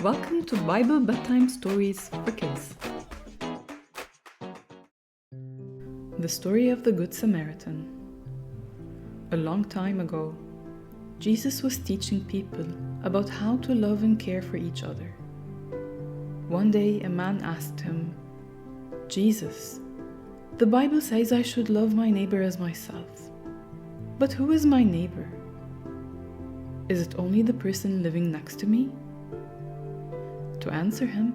Welcome to Bible Bedtime Stories for Kids. The story of the Good Samaritan. A long time ago, Jesus was teaching people about how to love and care for each other. One day, a man asked him, "Jesus, the Bible says I should love my neighbor as myself. But who is my neighbor? Is it only the person living next to me?" To answer him,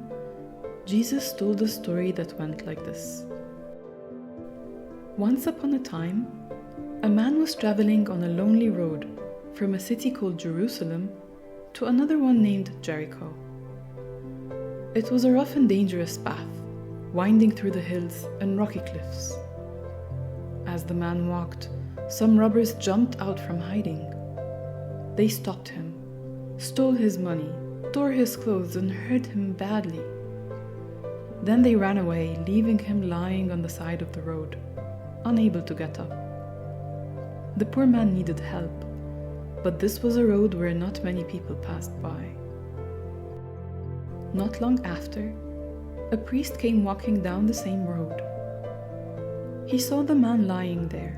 Jesus told a story that went like this. Once upon a time, a man was traveling on a lonely road from a city called Jerusalem to another one named Jericho. It was a rough and dangerous path, winding through the hills and rocky cliffs. As the man walked, some robbers jumped out from hiding. They stopped him, stole his money, tore his clothes, and hurt him badly. Then they ran away, leaving him lying on the side of the road, unable to get up. The poor man needed help, but this was a road where not many people passed by. Not long after, a priest came walking down the same road. He saw the man lying there,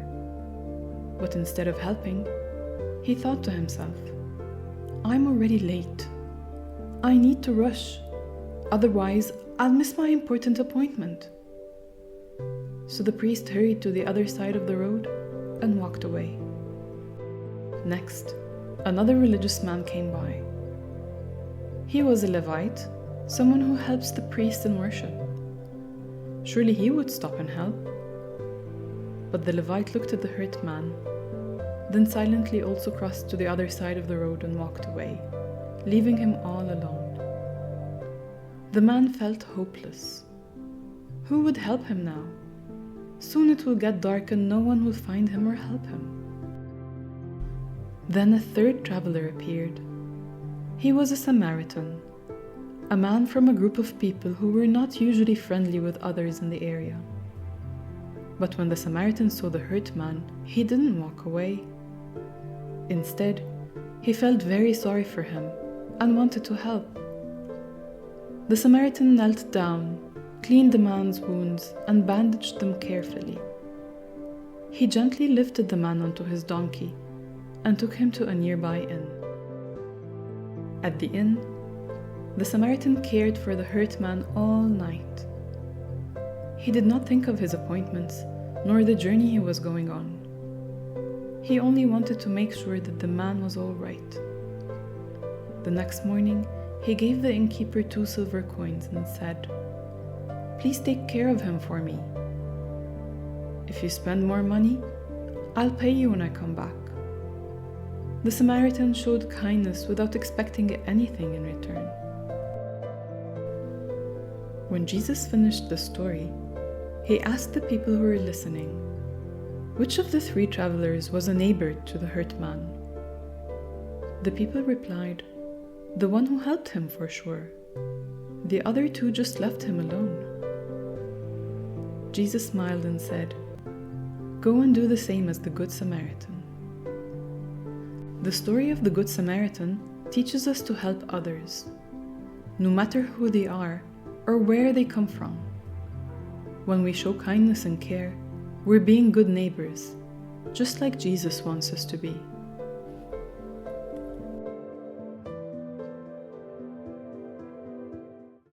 but instead of helping, he thought to himself, "I'm already late. I need to rush, otherwise I'll miss my important appointment." So the priest hurried to the other side of the road and walked away. Next, another religious man came by. He was a Levite, someone who helps the priest in worship. Surely he would stop and help. But the Levite looked at the hurt man, then silently also crossed to the other side of the road and walked away, leaving him all alone. The man felt hopeless. Who would help him now? Soon it will get dark and no one will find him or help him. Then a third traveler appeared. He was a Samaritan, a man from a group of people who were not usually friendly with others in the area. But when the Samaritan saw the hurt man, he didn't walk away. Instead, he felt very sorry for him and wanted to help. The Samaritan knelt down, cleaned the man's wounds, and bandaged them carefully. He gently lifted the man onto his donkey and took him to a nearby inn. At the inn, the Samaritan cared for the hurt man all night. He did not think of his appointments, nor the journey he was going on. He only wanted to make sure that the man was all right. The next morning, he gave the innkeeper 2 silver coins and said, "Please take care of him for me. If you spend more money, I'll pay you when I come back." The Samaritan showed kindness without expecting anything in return. When Jesus finished the story, he asked the people who were listening, which of the 3 travelers was a neighbor to the hurt man? The people replied, "The one who helped him for sure. The other 2 just left him alone." Jesus smiled and said, "Go and do the same as the Good Samaritan." The story of the Good Samaritan teaches us to help others, no matter who they are or where they come from. When we show kindness and care, we're being good neighbors, just like Jesus wants us to be.